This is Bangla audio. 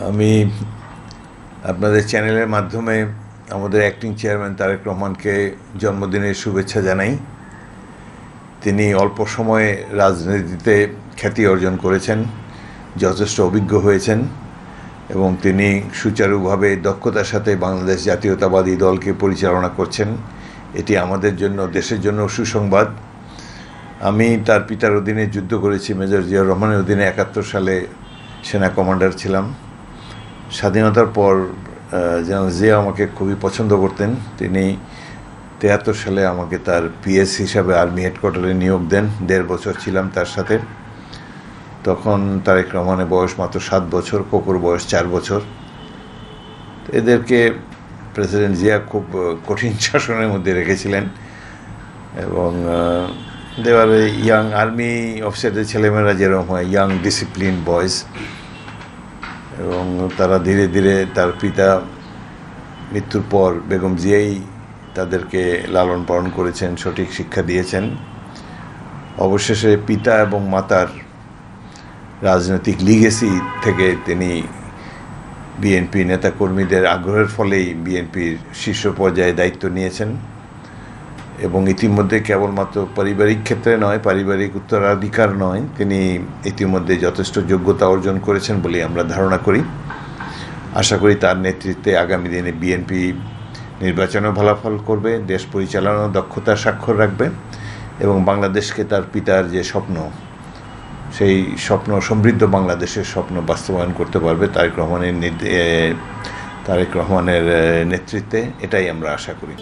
আমি আপনাদের চ্যানেলের মাধ্যমে আমাদের অ্যাক্টিং চেয়ারম্যান তারেক রহমানকে জন্মদিনের শুভেচ্ছা জানাই। তিনি অল্প সময়ে রাজনীতিতে খ্যাতি অর্জন করেছেন, যথেষ্ট অভিজ্ঞ হয়েছেন এবং তিনি সুচারুভাবে দক্ষতার সাথে বাংলাদেশ জাতীয়তাবাদী দলকে পরিচালনা করছেন। এটি আমাদের জন্য, দেশের জন্য সুসংবাদ। আমি তার পিতার অধীনে যুদ্ধ করেছি, মেজর জিয়াউর রহমানের অধীনে 71 সালে সেনা কমান্ডার ছিলাম। স্বাধীনতার পর জেনারেল জিয়া আমাকে খুবই পছন্দ করতেন। তিনি 73 সালে আমাকে তার পিএস হিসাবে আর্মি হেডকোয়ার্টারে নিয়োগ দেন। 1.5 বছর ছিলাম তার সাথে। তখন তারেক রহমানের বয়স মাত্র 7 বছর, কোকোর বয়স 4 বছর। এদেরকে প্রেসিডেন্ট জিয়া খুব কঠিন শাসনের মধ্যে রেখেছিলেন এবং দেওয়ার ইয়াং আর্মি অফিসারদের ছেলেমেয়েরা যেরকম হয়, ইয়াং ডিসিপ্লিন বয়েজ, এবং তারা ধীরে ধীরে তার পিতা মৃত্যুর পর বেগম জিয়াই তাদেরকে লালন পালন করেছেন, সঠিক শিক্ষা দিয়েছেন। অবশেষে পিতা এবং মাতার রাজনৈতিক লিগেসি থেকে তিনি বিএনপি নেতাকর্মীদের আগ্রহের ফলেই বিএনপির শীর্ষ পর্যায়ে দায়িত্ব নিয়েছেন এবং ইতিমধ্যে কেবলমাত্র পারিবারিক ক্ষেত্রে নয়, পারিবারিক উত্তরাধিকার নয়, তিনি ইতিমধ্যে যথেষ্ট যোগ্যতা অর্জন করেছেন বলে আমরা ধারণা করি। আশা করি তার নেতৃত্বে আগামী দিনে বিএনপি নির্বাচনেও ফলাফল করবে, দেশ পরিচালনার দক্ষতার স্বাক্ষর রাখবে এবং বাংলাদেশকে তার পিতার যে স্বপ্ন, সেই স্বপ্ন, সমৃদ্ধ বাংলাদেশের স্বপ্ন বাস্তবায়ন করতে পারবে তারেক রহমানের নেতৃত্বে। এটাই আমরা আশা করি।